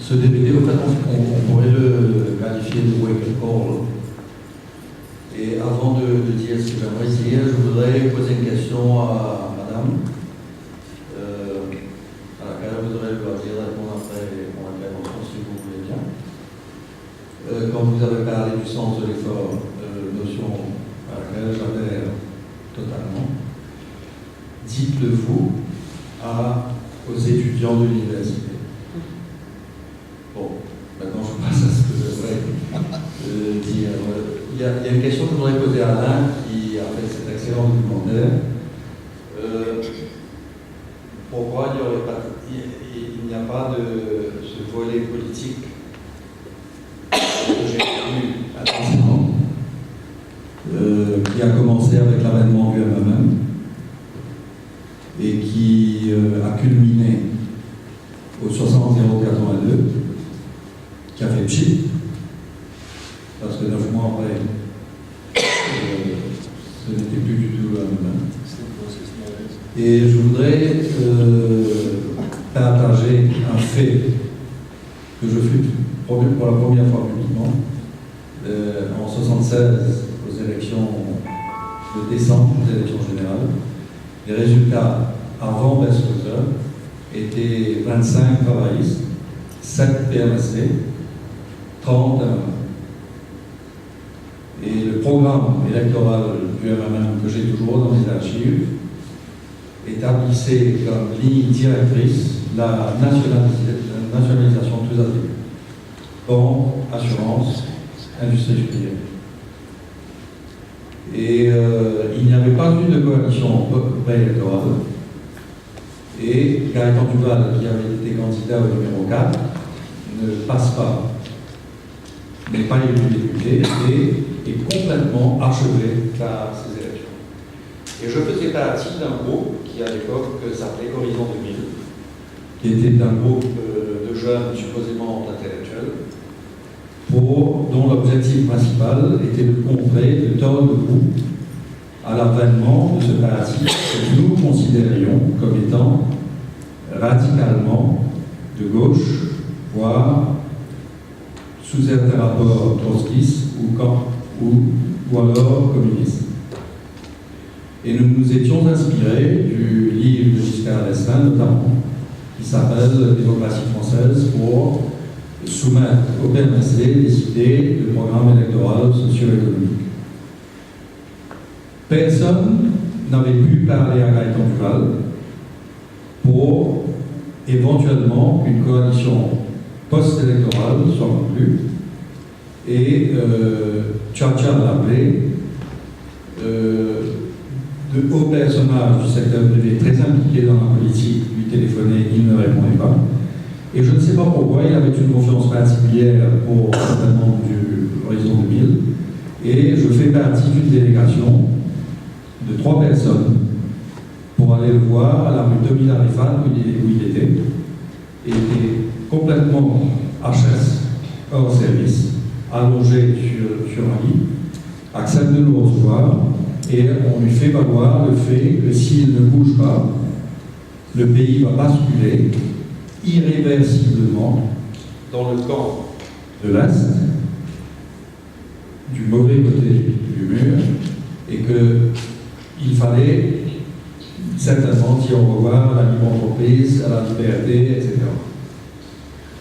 Ce DVD, au fait, on pourrait le qualifier de wake-up call. Et avant de dire ce que j'aimerais dire, je voudrais poser une question à madame, à laquelle vous aurez le loisir de répondre après mon intervention, si vous voulez bien. Quand vous avez parlé du sens de l'effort, notion à laquelle j'adhère totalement, dites-le vous aux étudiants de l'université. Bon, maintenant je passe à ce que je voudrais dire. Il y a une question que je voudrais poser à Alain qui a fait cet excellent documentaire. Pourquoi il n'y a pas de ce volet politique que j'ai vu attentivement, qui a commencé avec l'avènement du MMM et qui a culminé au 60-082, qui a fait pchit, parce que 9 mois après, ce n'était plus du tout le MMM. Et je voudrais partager un fait que je fus pour la première fois publiquement en 1976 aux élections de décembre, aux élections générales. Les résultats avant Besseauser étaient 25 travaillistes, 7 PMSC, 30 MMM. Et le programme électoral du MMM que j'ai toujours dans mes archives établissait comme ligne directrice la nationalisation de tous azimuts. Banque, assurance, industrie jubilée. Et il n'y avait pas eu de coalition préélectorale. Et Gaëtan Duval, qui avait été candidat au numéro 4, ne passe pas, n'est pas élu député et est complètement achevé par ces élections. Et je faisais partie d'un groupe qui, à l'époque, s'appelait Horizon 2000, qui était un groupe de jeunes supposément intellectuels, dont l'objectif principal était de contrer, de tordre le cou à l'avènement de ce parti que nous considérions comme étant radicalement de gauche, voire sous certains rapports trotskistes ou alors communistes. Et nous nous étions inspirés du livre de Giscard d'Estaing, notamment, qui s'appelle Démocratie française, pour soumettre au PMSC des idées de programme électoral socio-économique. Personne n'avait pu parler à Gaëtan Duval pour éventuellement une coalition post-électorale soit conclue. Et Tchatcha l'a appelé de hauts personnages du secteur privé très impliqués dans la politique lui téléphonaient, il ne répondait pas. Et je ne sais pas pourquoi, il avait une confiance particulière pour certainement du Horizon 2000. Et je fais partie d'une délégation de 3 personnes pour aller le voir à la rue Dominique Arifat où il était. Et était complètement HS, hors service, allongé sur un lit, accepte de nous recevoir et on lui fait valoir le fait que s'il ne bouge pas, le pays va basculer irréversiblement dans le camp de l'Est, du mauvais côté du mur, et qu'il fallait certainement dire au revoir à la libre entreprise, à la liberté, etc.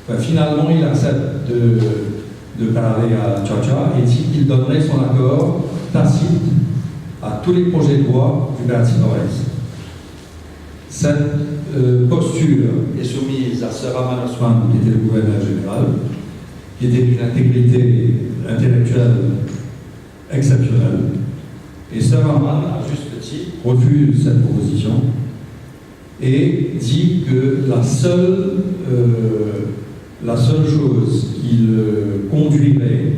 Enfin, finalement, il accepte de parler à Tchatcha et dit qu'il donnerait son accord tacite à tous les projets de loi du Parti Nord-Est. Cette posture est soumise à Sir Rahman Osman, qui était le gouverneur général, qui était d'une intégrité intellectuelle exceptionnelle. Et Sir Rahman, à juste titre, refuse cette proposition et dit que la seule chose qui le conduirait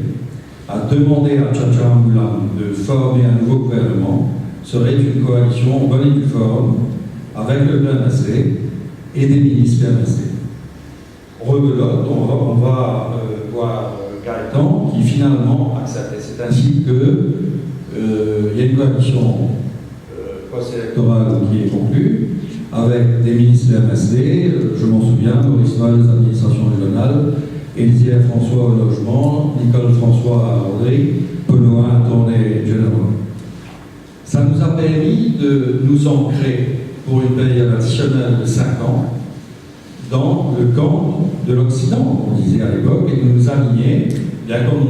à demander à Tchatcha Amboulam de former un nouveau gouvernement serait une coalition en bonne et due forme avec le PMSC et des ministres PMSC. Rebelote, on va voir Gaëtan qui finalement accepte. C'est ainsi que il y a une coalition post-électorale qui est conclue avec des ministres de MSD, je m'en souviens, Maurice Valls, administration régionale, Élisée François au logement, Nicole François à Rodrigue, Benoît tournée général. Ça nous a permis de nous ancrer pour une période additionnelle de 5 ans dans le camp de l'Occident, on disait à l'époque, et de nous aligner, bien comme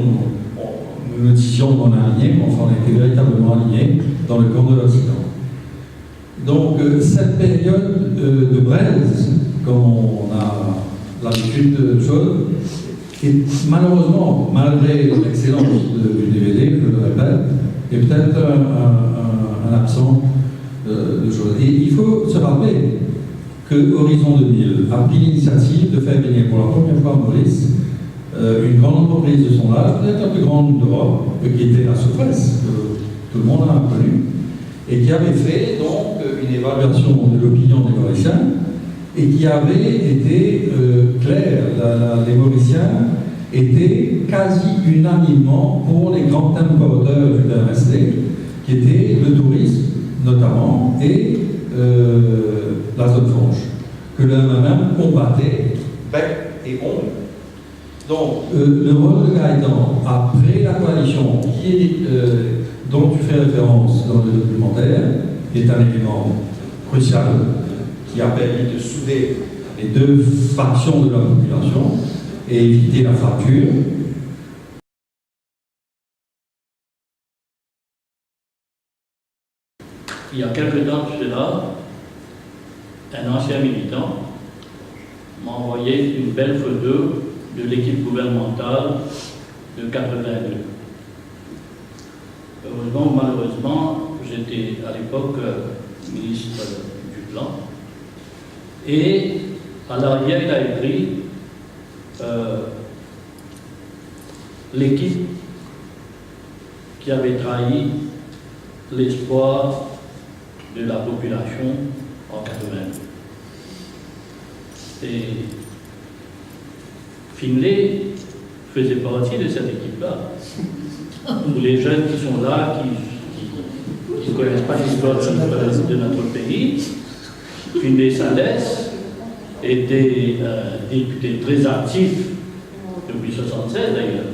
nous disions qu'on a aligné, mais enfin on était véritablement alignés dans le camp de l'Occident. Donc cette période de braise, comme on a l'habitude de choses, et malheureusement, malgré l'excellence du DVD, je le répète, est peut-être un absent de choses. Et il faut se rappeler que Horizon 2000 a pris l'initiative de faire venir pour la première fois à Maurice une grande entreprise de sondage, peut-être la plus grande d'Europe, qui était la Sofres, que tout le monde a connue, et qui avait fait donc une évaluation de l'opinion des Mauriciens, et qui avait été clair. Les Mauriciens étaient quasi unanimement pour les grands thèmes porteurs du PMSD, qui étaient le tourisme notamment et la zone franche, que le MMM combattait bec et ongle. Donc le rôle de Gaëtan après la coalition dont tu fais référence dans le documentaire est un élément crucial qui a permis de souder les deux factions de la population et éviter la fracture. Il y a quelque temps de cela, un ancien militant m'a envoyé une belle photo de l'équipe gouvernementale de 82. Heureusement ou malheureusement, j'étais à l'époque ministre du Plan. Et à l'arrière, il a écrit l'équipe qui avait trahi l'espoir de la population en 82. Et Finlay faisait partie de cette équipe-là. Pour les jeunes qui sont là, qui ne connaissent pas l'histoire de notre pays, Finlay Salès était député très actif depuis 1976 d'ailleurs.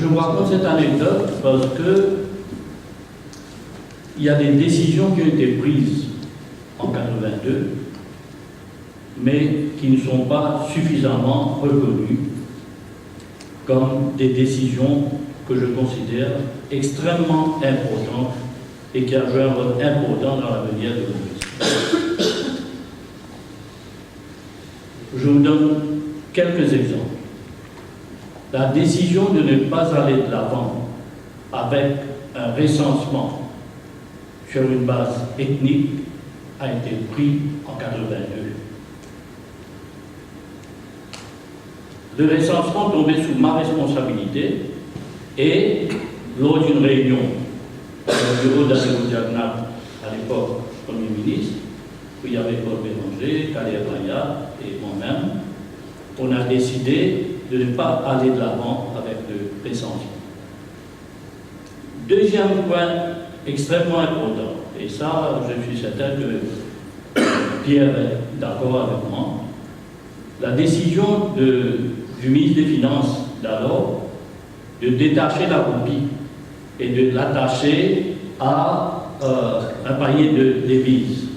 Je vous raconte cette anecdote parce que il y a des décisions qui ont été prises en 82, mais qui ne sont pas suffisamment reconnues comme des décisions que je considère extrêmement importantes et qui a joué un rôle important dans l'avenir de Maurice. Je vous donne quelques exemples. La décision de ne pas aller de l'avant avec un recensement sur une base ethnique a été prise en 82. Le recensement tombait sous ma responsabilité et lors d'une réunion au bureau d'Adéo Diagnat, à l'époque Premier ministre, où il y avait Paul Bélanger, Kader Raya et moi-même, on a décidé de ne pas aller de l'avant avec le recensement. Deuxième point extrêmement important, et ça, je suis certain que Pierre est d'accord avec moi, la décision du ministre des Finances d'alors de détacher la roupie et de l'attacher à un panier de devises.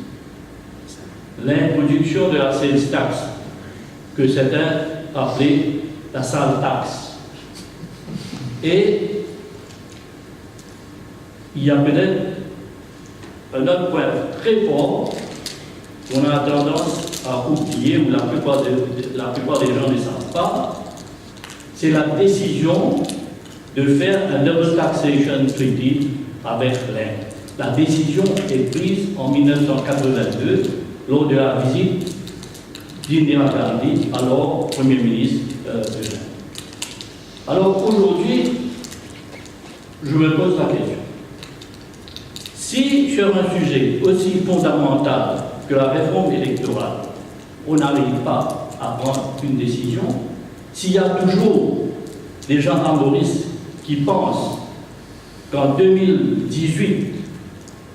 L'introduction de la sales tax, que certains appelaient la sale taxe. Et il y a peut-être un autre point très fort qu'on a tendance à oublier, ou la plupart des gens ne savent pas, c'est la décision de faire un double taxation treaty avec l'Inde. La décision est prise en 1982 lors de la visite d'Indira Gandhi, alors Premier ministre de l'Inde. Alors aujourd'hui, je me pose la question. Si sur un sujet aussi fondamental que la réforme électorale, on n'arrive pas à prendre une décision, s'il y a toujours des gens à Maurice qui pensent qu'en 2018,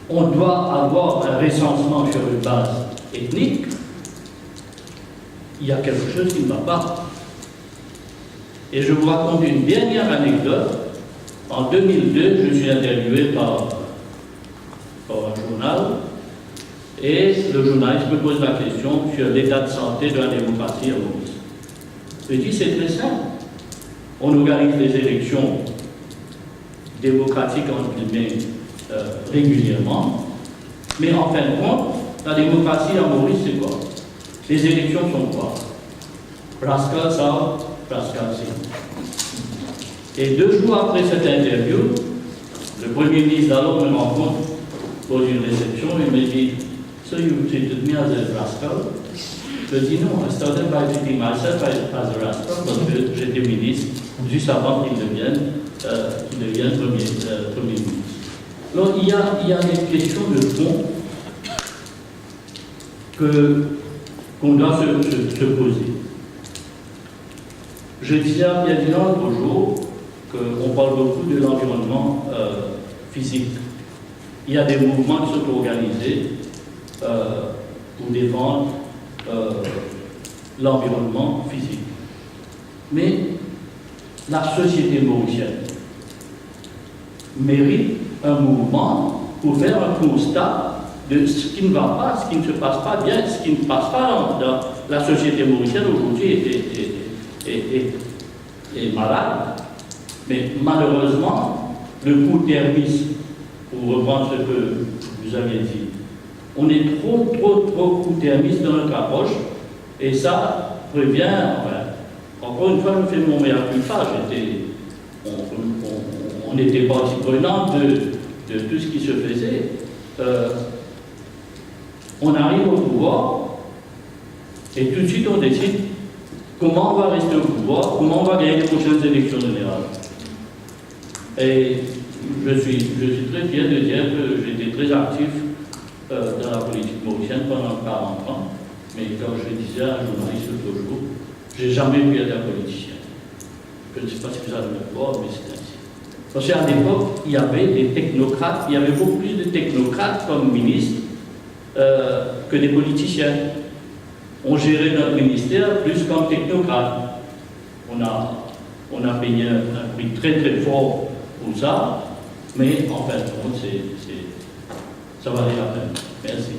on doit avoir un recensement sur une base ethnique, il y a quelque chose qui ne va pas. Et je vous raconte une dernière anecdote. En 2002, je suis interviewé par un journal, et le journaliste me pose la question sur l'état de santé de la démocratie à Maurice. Je dis, c'est très simple. On organise des élections démocratiques, entre guillemets, régulièrement, mais en fin de compte, la démocratie à Maurice, c'est quoi? Les élections sont quoi? Pascal ça, Pascal c'est. Et 2 jours après cette interview, le Premier ministre d'alors me rencontre pour une réception et me dit, So you treated me as a rascal? Je dis non, I started by treating myself as a rascal parce que j'étais ministre juste avant qu'il devienne Premier ministre. Alors il y a des questions de fond qu'on doit se poser. Je disais à Pierre Dinan l'autre jour qu'on parle beaucoup de l'environnement physique. Il y a des mouvements qui sont organisés pour défendre l'environnement physique. Mais la société mauricienne mérite un mouvement pour faire un constat de ce qui ne va pas, ce qui ne se passe pas bien, ce qui ne passe pas dans la société mauricienne aujourd'hui est malade. Mais malheureusement, le court-termisme, pour reprendre ce que vous aviez dit, on est trop court-termiste dans notre approche, et ça revient, encore une fois, je fais mon meilleur culpa, on n'était pas aussi prenant de tout ce qui se faisait. On arrive au pouvoir, et tout de suite on décide comment on va rester au pouvoir, comment on va gagner les prochaines élections générales. Et je suis très fier de dire que j'étais très actif dans la politique mauricienne pendant 40 ans, mais comme je disais à un journaliste l'autre jour, j'ai jamais pu être un politicien. Je ne sais pas si vous allez me voir, mais c'est ainsi. Parce qu'à l'époque, il y avait des technocrates, il y avait beaucoup plus de technocrates comme ministres que des politiciens. On gérait notre ministère plus comme technocrates. On a payé un prix très très fort pour ça, mais en fin de compte, ça valait la peine. Merci.